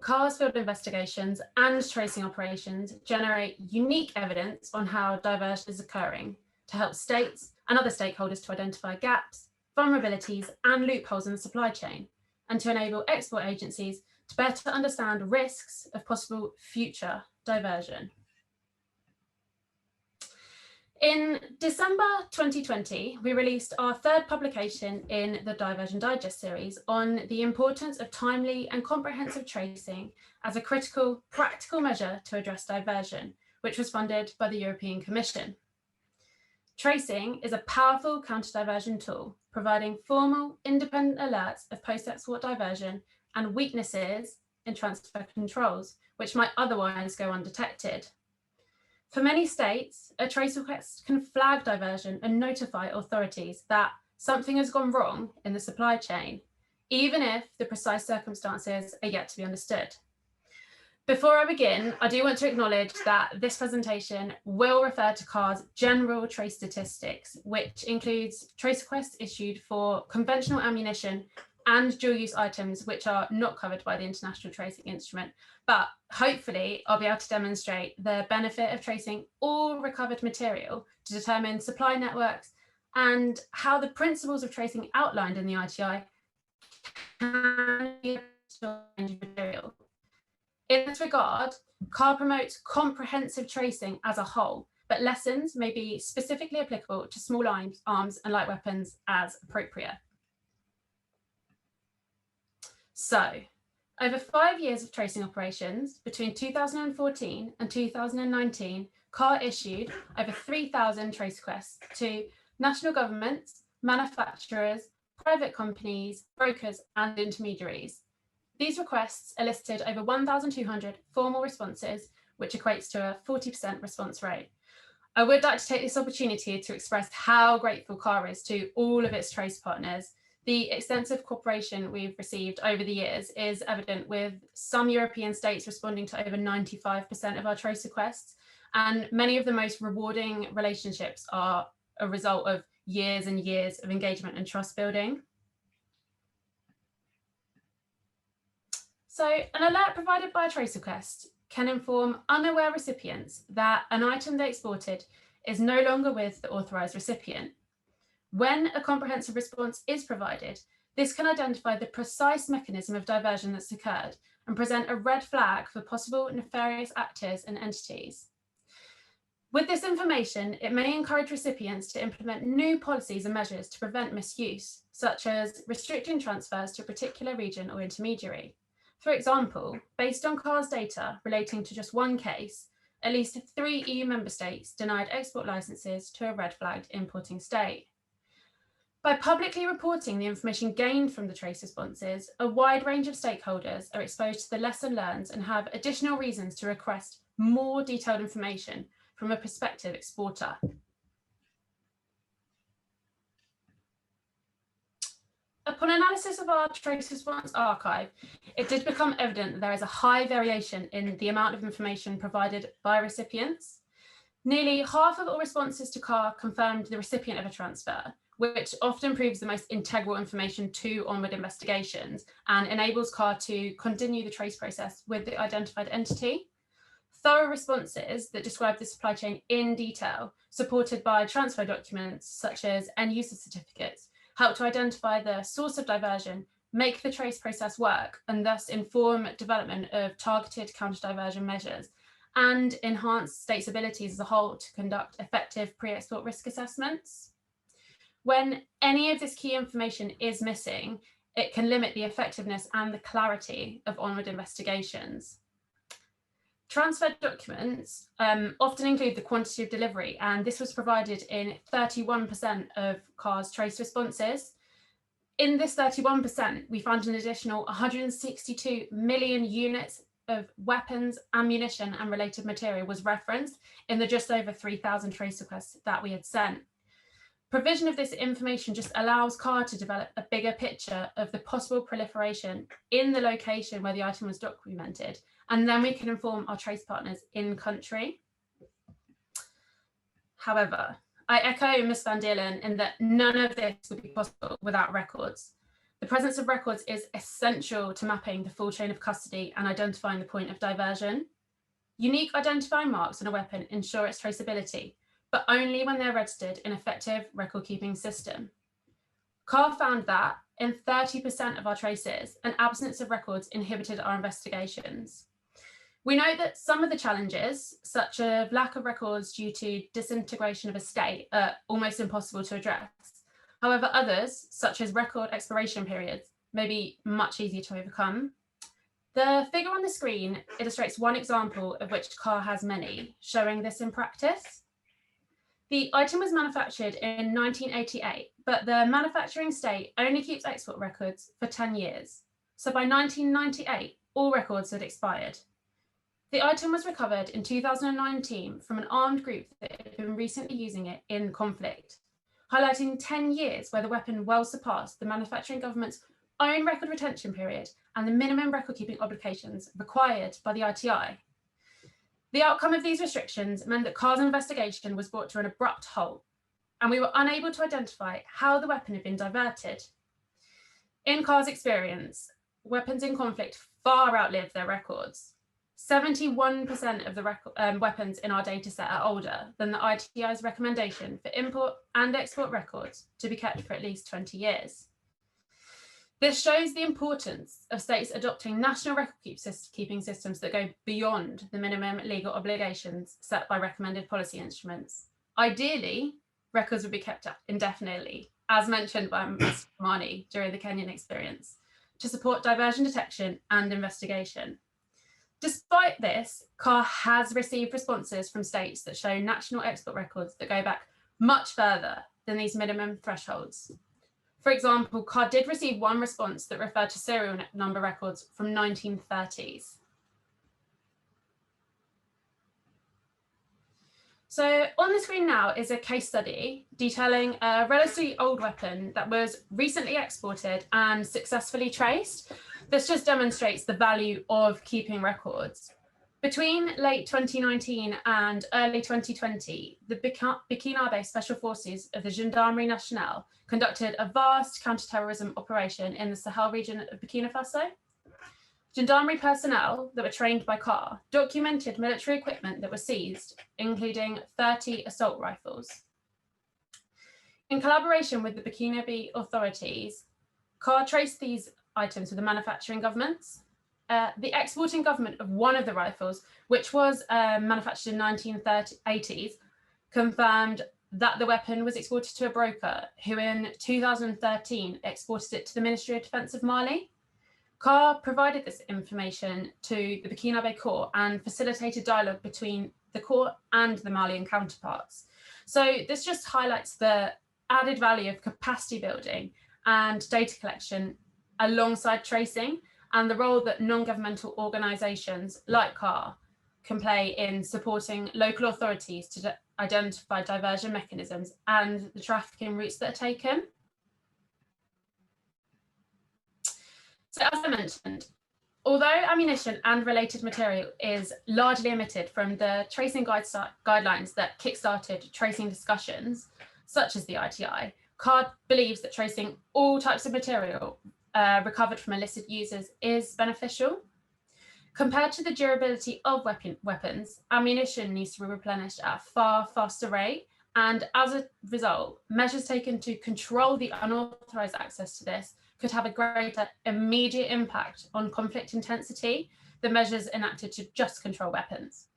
cars field investigations and tracing operations generate unique evidence on how diversion is occurring to help states and other stakeholders to identify gaps, vulnerabilities and loopholes in the supply chain, and to enable export agencies to better understand risks of possible future diversion. In December 2020, we released our third publication in the Diversion Digest series on the importance of timely and comprehensive tracing as a critical, practical measure to address diversion, which was funded by the European Commission. Tracing is a powerful counter-diversion tool, providing formal, independent alerts of post-export diversion and weaknesses in transfer controls, which might otherwise go undetected. For many states, a trace request can flag diversion and notify authorities that something has gone wrong in the supply chain, even if the precise circumstances are yet to be understood. Before I begin, I do want to acknowledge that this presentation will refer to CAR's general trace statistics, which includes trace requests issued for conventional ammunition and dual-use items which are not covered by the International Tracing Instrument. But hopefully I'll be able to demonstrate the benefit of tracing all recovered material to determine supply networks and how the principles of tracing outlined in the ITI can be material. In this regard, CAR promotes comprehensive tracing as a whole, but lessons may be specifically applicable to small arms and light weapons as appropriate. So, over 5 years of tracing operations, between 2014 and 2019, CAR issued over 3,000 trace requests to national governments, manufacturers, private companies, brokers, and intermediaries. These requests elicited over 1,200 formal responses, which equates to a 40% response rate. I would like to take this opportunity to express how grateful CAR is to all of its trace partners. The extensive cooperation we've received over the years is evident, with some European states responding to over 95% of our trace requests, and many of the most rewarding relationships are a result of years and years of engagement and trust building. So an alert provided by a trace request can inform unaware recipients that an item they exported is no longer with the authorised recipient. When a comprehensive response is provided, this can identify the precise mechanism of diversion that's occurred and present a red flag for possible nefarious actors and entities. With this information, it may encourage recipients to implement new policies and measures to prevent misuse, such as restricting transfers to a particular region or intermediary. For example, based on CAR's data relating to just one case, at least 3 EU member states denied export licenses to a red flagged importing state. By publicly reporting the information gained from the trace responses, a wide range of stakeholders are exposed to the lesson learned and have additional reasons to request more detailed information from a prospective exporter. Upon analysis of our trace response archive, it did become evident that there is a high variation in the amount of information provided by recipients. Nearly half of all responses to CAR confirmed the recipient of a transfer, which often proves the most integral information to onward investigations and enables CAR to continue the trace process with the identified entity. Thorough responses that describe the supply chain in detail, supported by transfer documents such as end user certificates, help to identify the source of diversion, make the trace process work, and thus inform development of targeted counter-diversion measures, and enhance states' abilities as a whole to conduct effective pre-export risk assessments. When any of this key information is missing, it can limit the effectiveness and the clarity of onward investigations. Transfer documents often include the quantity of delivery, and this was provided in 31% of CAR's trace responses. In this 31%, we found an additional 162 million units of weapons, ammunition, and related material was referenced in the just over 3,000 trace requests that we had sent. Provision of this information just allows CAR to develop a bigger picture of the possible proliferation in the location where the item was documented, and then we can inform our trace partners in country. However, I echo Ms. Van Deerlen in that none of this would be possible without records. The presence of records is essential to mapping the full chain of custody and identifying the point of diversion. Unique identifying marks on a weapon ensure its traceability, but only when they're registered in an effective record-keeping system. CAR found that in 30% of our traces, an absence of records inhibited our investigations. We know that some of the challenges, such as lack of records due to disintegration of a state, are almost impossible to address. However, others, such as record expiration periods, may be much easier to overcome. The figure on the screen illustrates one example of which CAR has many, showing this in practice. The item was manufactured in 1988, but the manufacturing state only keeps export records for 10 years. So by 1998, all records had expired. The item was recovered in 2019 from an armed group that had been recently using it in conflict, highlighting 10 years where the weapon well surpassed the manufacturing government's own record retention period and the minimum record-keeping obligations required by the ITI. The outcome of these restrictions meant that CAR's investigation was brought to an abrupt halt, and we were unable to identify how the weapon had been diverted. In CAR's experience, weapons in conflict far outlive their records. 71% of the weapons in our dataset are older than the ITI's recommendation for import and export records to be kept for at least 20 years. This shows the importance of states adopting national record-keeping systems that go beyond the minimum legal obligations set by recommended policy instruments. Ideally, records would be kept indefinitely, as mentioned by Mr. Marnie during the Kenyan experience, to support diversion detection and investigation. Despite this, CAR has received responses from states that show national export records that go back much further than these minimum thresholds. For example, CAR did receive one response that referred to serial number records from 1930s. So on the screen now is a case study detailing a relatively old weapon that was recently exported and successfully traced. This just demonstrates the value of keeping records. Between late 2019 and early 2020, the Burkinabe Special Forces of the Gendarmerie Nationale conducted a vast counterterrorism operation in the Sahel region of Burkina Faso. Gendarmerie personnel that were trained by CAR documented military equipment that was seized, including 30 assault rifles. In collaboration with the Burkinabe authorities, CAR traced these items with the manufacturing governments. The exporting government of one of the rifles, which was manufactured in the 1980s, confirmed that the weapon was exported to a broker who in 2013 exported it to the Ministry of Defence of Mali. CAR provided this information to the Burkinabe court and facilitated dialogue between the court and the Malian counterparts. So this just highlights the added value of capacity building and data collection alongside tracing, and the role that non-governmental organisations like CAR can play in supporting local authorities to identify diversion mechanisms and the trafficking routes that are taken. So as I mentioned, although ammunition and related material is largely omitted from the tracing guidelines that kickstarted tracing discussions, such as the ITI, CAR believes that tracing all types of material recovered from illicit users is beneficial. Compared to the durability of weapons, ammunition needs to be replenished at a far faster rate, and as a result, measures taken to control the unauthorized access to this could have a greater immediate impact on conflict intensity than measures enacted to just control weapons.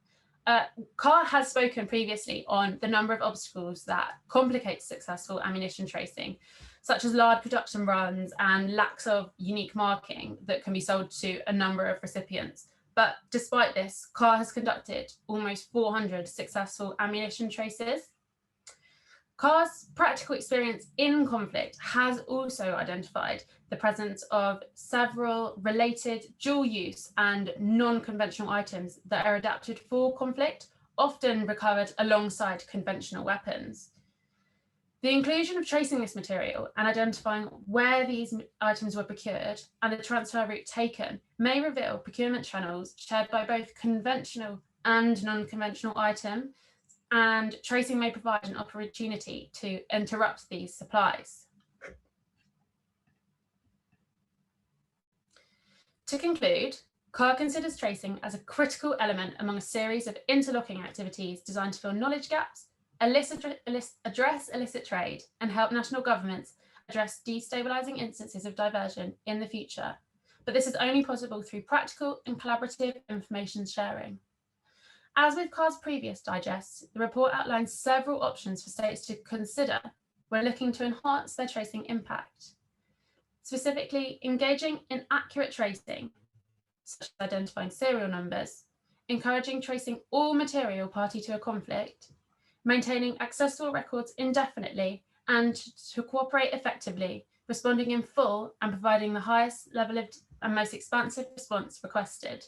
CAR has spoken previously on the number of obstacles that complicate successful ammunition tracing, such as large production runs and lacks of unique marking that can be sold to a number of recipients. But despite this, CAR has conducted almost 400 successful ammunition traces. CAR's practical experience in conflict has also identified the presence of several related dual use and non-conventional items that are adapted for conflict, often recovered alongside conventional weapons. The inclusion of tracing this material and identifying where these items were procured and the transfer route taken may reveal procurement channels shared by both conventional and non-conventional items, and tracing may provide an opportunity to interrupt these supplies. To conclude, CAR considers tracing as a critical element among a series of interlocking activities designed to fill knowledge gaps, address illicit trade, and help national governments address destabilising instances of diversion in the future. But this is only possible through practical and collaborative information sharing. As with CAR's previous digests, the report outlines several options for states to consider when looking to enhance their tracing impact. Specifically, engaging in accurate tracing, such as identifying serial numbers, encouraging tracing all material party to a conflict, maintaining accessible records indefinitely, and to cooperate effectively, responding in full and providing the highest level of and most expansive response requested.